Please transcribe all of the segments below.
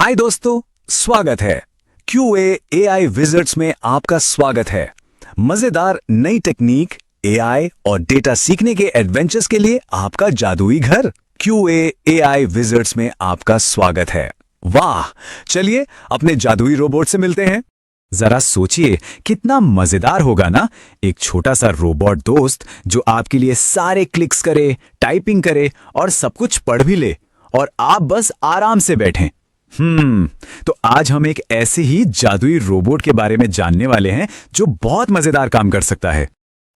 हाय दोस्तों, स्वागत है QA AI विजर्ड्स में। आपका स्वागत है। मजेदार नई टेक्निक, AI और डेटा सीखने के एडवेंचर्स के लिए आपका जादुई घर QA AI विजर्ड्स में आपका स्वागत है। वाह, चलिए अपने जादुई रोबोट से मिलते हैं। जरा सोचिए कितना मजेदार होगा ना, एक छोटा सा रोबोट दोस्त जो आपके लिए सारे क्लिक्स करे, टाइपिंग करे और सब कुछ पढ़ भी ले, और आप बस आराम से बैठें। तो आज हम एक ऐसे ही जादुई रोबोट के बारे में जानने वाले हैं जो बहुत मजेदार काम कर सकता है।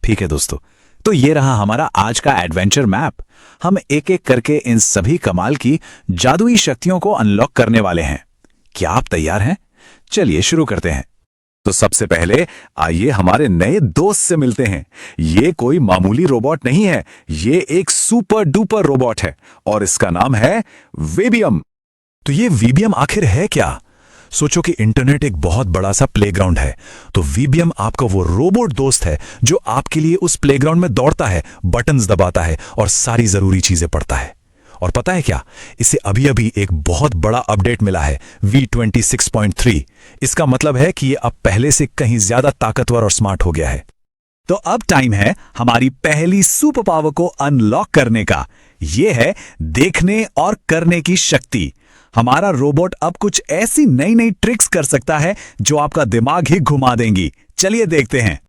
ठीक है दोस्तों, तो ये रहा हमारा आज का एडवेंचर मैप। हम एक एक करके इन सभी कमाल की जादुई शक्तियों को अनलॉक करने वाले हैं। क्या आप तैयार हैं? चलिए शुरू करते हैं। तो सबसे पहले आइए हमारे नए दोस्त से मिलते हैं। ये कोई मामूली रोबोट नहीं है, ये एक सुपर डुपर रोबोट है और इसका नाम है वीबियम। तो ये वीबियम आखिर है क्या? सोचो कि इंटरनेट एक बहुत बड़ा सा प्लेग्राउंड है, तो वीबियम आपका वो रोबोट दोस्त है जो आपके लिए उस प्लेग्राउंड में दौड़ता है, बटन्स दबाता है और सारी जरूरी चीजें पढ़ता है। और पता है क्या, इसे अभी अभी एक बहुत बड़ा अपडेट मिला है, V26.3। इसका मतलब है कि ये अब पहले से कहीं ज्यादा ताकतवर और स्मार्ट हो गया है। तो अब टाइम है हमारी पहली सुपर पावर को अनलॉक करने का। ये है देखने और करने की शक्ति। हमारा रोबोट अब कुछ ऐसी नई नई ट्रिक्स कर सकता है जो आपका दिमाग ही घुमा देंगी। चलिए देखते हैं।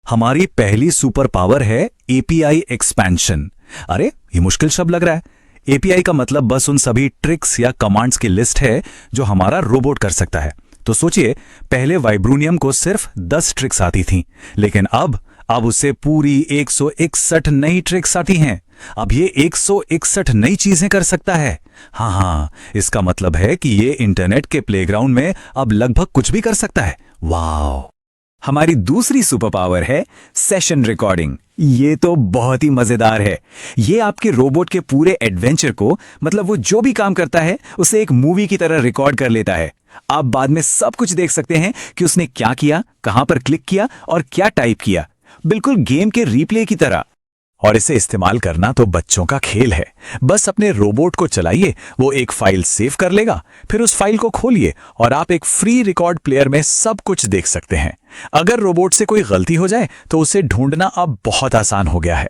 हमारी पहली सुपर पावर है API एक्सपेंशन। अरे, ये मुश्किल शब्द लग रहा है। API का मतलब बस उन सभी ट्रिक्स या कमांड्स की लिस्ट है जो हमारा रोबोट कर सकता है। तो सोचिए, पहले वाइब्रोनियम को सिर्फ 10 ट्रिक्स आती थीं, लेकिन अब उसे पूरी 161 नई ट्रिक्स आती हैं। अब ये 161 नई चीजें कर सकता है। हाँ, इसका मतलब है कि ये इंटरनेट के प्लेग्राउंड में अब लगभग कुछ भी कर सकता है। वाह! हमारी दूसरी सुपर पावर है सेशन रिकॉर्डिंग। ये तो बहुत ही मजेदार है। ये आपके रोबोट के पूरे एडवेंचर को, मतलब वो जो भी काम करता है उसे एक मूवी की तरह रिकॉर्ड कर लेता है। आप बाद में सब कुछ देख सकते हैं कि उसने क्या किया, कहां पर क्लिक किया और क्या टाइप किया, बिल्कुल गेम के रिप्ले की तरह। और इसे इस्तेमाल करना तो बच्चों का खेल है। बस अपने रोबोट को चलाइए, वो एक फाइल सेव कर लेगा, फिर उस फाइल को खोलिए और आप एक फ्री रिकॉर्ड प्लेयर में सब कुछ देख सकते हैं। अगर रोबोट से कोई गलती हो जाए तो उसे ढूंढना अब बहुत आसान हो गया है।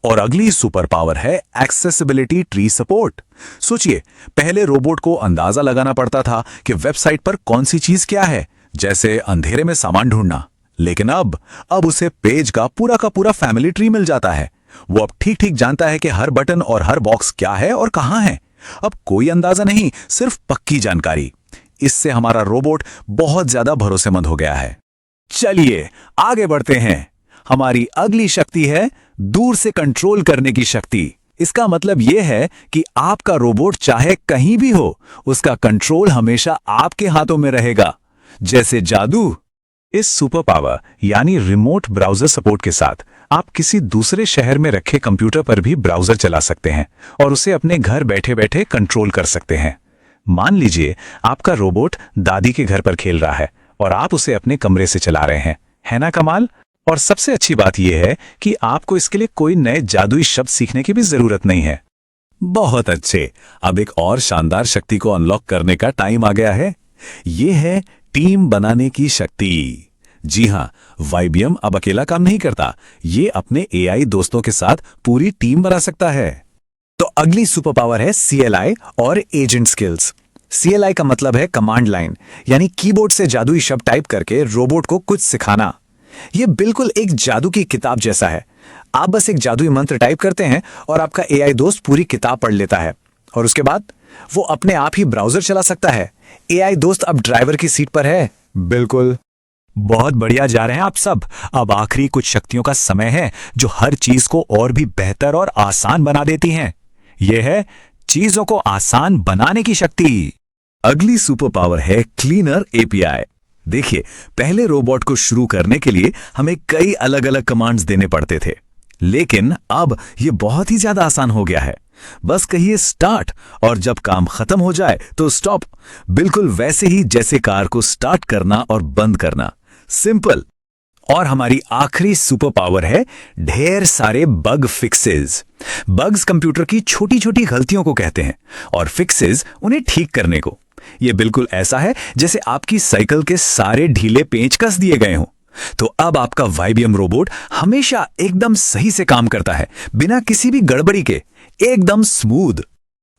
और अगली सुपर पावर है एक्सेसिबिलिटी ट्री सपोर्ट। सोचिए, पहले रोबोट को अंदाजा लगाना पड़ता था कि वेबसाइट पर कौन सी चीज क्या है, जैसे अंधेरे में सामान ढूंढना। लेकिन अब उसे पेज का पूरा फैमिली ट्री मिल जाता है। वो अब ठीक ठीक जानता है कि हर बटन और हर बॉक्स क्या है और कहां है। अब कोई अंदाजा नहीं, सिर्फ पक्की जानकारी। इससे हमारा रोबोट बहुत ज्यादा भरोसेमंद हो गया है। चलिए आगे बढ़ते हैं। हमारी अगली शक्ति है दूर से कंट्रोल करने की शक्ति। इसका मतलब यह है कि आपका रोबोट चाहे कहीं भी हो, उसका कंट्रोल हमेशा आपके हाथों में रहेगा, जैसे जादू। इस सुपर पावर यानी रिमोट ब्राउजर सपोर्ट के साथ आप किसी दूसरे शहर में रखे कंप्यूटर पर भी ब्राउजर चला सकते हैं और उसे अपने घर बैठे बैठे कंट्रोल कर सकते हैं। मान लीजिए आपका रोबोट दादी के घर पर खेल रहा है और आप उसे अपने कमरे से चला रहे हैं। है ना कमाल? और सबसे अच्छी बात यह है कि आपको इसके लिए कोई नए जादुई शब्द सीखने की भी जरूरत नहीं है। बहुत अच्छे। अब एक और शानदार शक्ति को अनलॉक करने का टाइम आ गया है। यह है टीम बनाने की शक्ति। जी हां, वीबियम अब अकेला काम नहीं करता, ये अपने AI दोस्तों के साथ पूरी टीम बना सकता है। तो अगली सुपर पावर है CLI और एजेंट स्किल्स। CLI का मतलब है कमांड लाइन, यानी कीबोर्ड से जादुई शब्द टाइप करके रोबोट को कुछ सिखाना। यह बिल्कुल एक जादू की किताब जैसा है। आप बस एक जादुई मंत्र टाइप करते हैं और आपका AI दोस्त पूरी किताब पढ़ लेता है, और उसके बाद वो अपने आप ही ब्राउजर चला सकता है। AI दोस्त अब ड्राइवर की सीट पर है। बिल्कुल, बहुत बढ़िया जा रहे हैं आप सब। अब आखिरी कुछ शक्तियों का समय है जो हर चीज को और भी बेहतर और आसान बना देती हैं। यह है चीजों को आसान बनाने की शक्ति। अगली सुपर पावर है क्लीनर API। देखिए, पहले रोबोट को शुरू करने के लिए हमें कई अलग अलग कमांड्स देने पड़ते थे, लेकिन अब यह बहुत ही ज्यादा आसान हो गया है। बस कहिए स्टार्ट और जब काम खत्म हो जाए तो स्टॉप। बिल्कुल वैसे ही जैसे कार को स्टार्ट करना और बंद करना। सिंपल। और हमारी आखिरी सुपर पावर है ढेर सारे बग फिक्सेस। बग्स कंप्यूटर की छोटी छोटी गलतियों को कहते हैं और फिक्सेस उन्हें ठीक करने को। ये बिल्कुल ऐसा है जैसे आपकी साइकिल के सारे ढीले पेंच कस दिए गए हों। तो अब आपका वाइबियम रोबोट हमेशा एकदम सही से काम करता है, बिना किसी भी गड़बड़ी के, एकदम स्मूथ।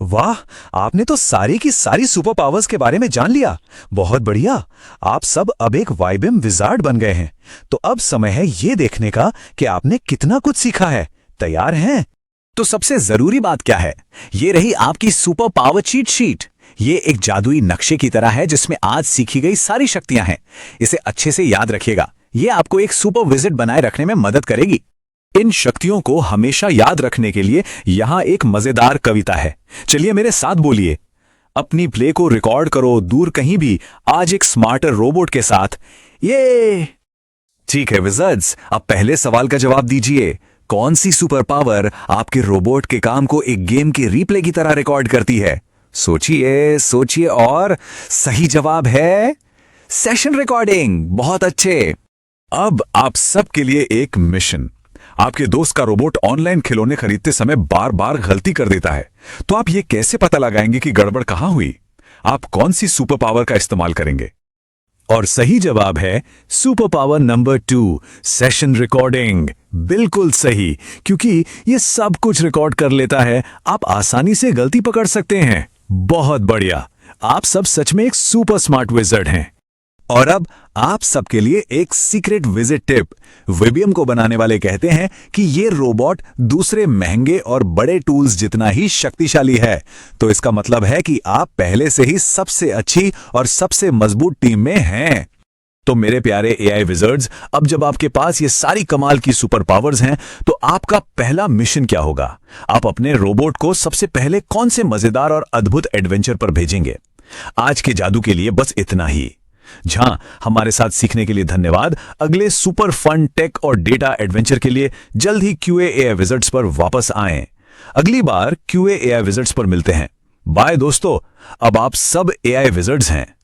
वाह, आपने तो सारी की सारी सुपर पावर्स के बारे में जान लिया। बहुत बढ़िया। आप सब अब एक वाइबियम विजार्ड बन गए हैं। तो अब समय है ये देखने का कि आपने कितना कुछ सीखा है। तैयार हैं? तो सबसे जरूरी बात क्या है? ये रही आपकी सुपर पावर चीट शीट। ये एक जादुई नक्शे की तरह है जिसमें आज सीखी गई सारी शक्तियां हैं। इसे अच्छे से याद रखिएगा, ये आपको एक सुपर विजिट बनाए रखने में मदद करेगी। इन शक्तियों को हमेशा याद रखने के लिए यहां एक मजेदार कविता है। चलिए मेरे साथ बोलिए। अपनी प्ले को रिकॉर्ड करो दूर कहीं भी, आज एक स्मार्टर रोबोट के साथ। ये ठीक है विजर्ड्स, अब पहले सवाल का जवाब दीजिए। कौन सी सुपर पावर आपके रोबोट के काम को एक गेम के रीप्ले की तरह रिकॉर्ड करती है? सोचिए सोचिए, और सही जवाब है सेशन रिकॉर्डिंग। बहुत अच्छे। अब आप सबके लिए एक मिशन। आपके दोस्त का रोबोट ऑनलाइन खिलौने खरीदते समय बार बार गलती कर देता है, तो आप ये कैसे पता लगाएंगे कि गड़बड़ कहां हुई? आप कौन सी सुपर पावर का इस्तेमाल करेंगे? और सही जवाब है super power number 2, session recording. बिल्कुल सही, क्योंकि ये सब कुछ रिकॉर्ड कर लेता है। आप आसानी से गलती पकड़ सकते हैं। बहुत बढ़िया, आप सब सच में एक सुपर स्मार्ट विज़र्ड हैं। और अब आप सबके लिए एक सीक्रेट विजिट टिप। वाइबियम को बनाने वाले कहते हैं कि ये रोबोट दूसरे महंगे और बड़े टूल्स जितना ही शक्तिशाली है। तो इसका मतलब है कि आप पहले से ही सबसे अच्छी और सबसे मजबूत टीम में हैं। तो मेरे प्यारे एआई विजर्ड्स, अब जब आपके पास ये सारी कमाल की सुपर पावर्स हैं, तो आपका पहला मिशन क्या होगा? आप अपने रोबोट को सबसे पहले कौन से मजेदार और अद्भुत एडवेंचर पर भेजेंगे? आज के जादू के लिए बस इतना ही। जहां हमारे साथ सीखने के लिए धन्यवाद। अगले सुपर फन टेक और डेटा एडवेंचर के लिए जल्द ही क्यूए एआई विजर्ड्स पर वापस आएं। अगली बार क्यूए एआई विजर्ड्स पर मिलते हैं। बाय दोस्तों, अब आप सब एआई विजर्ड्स हैं।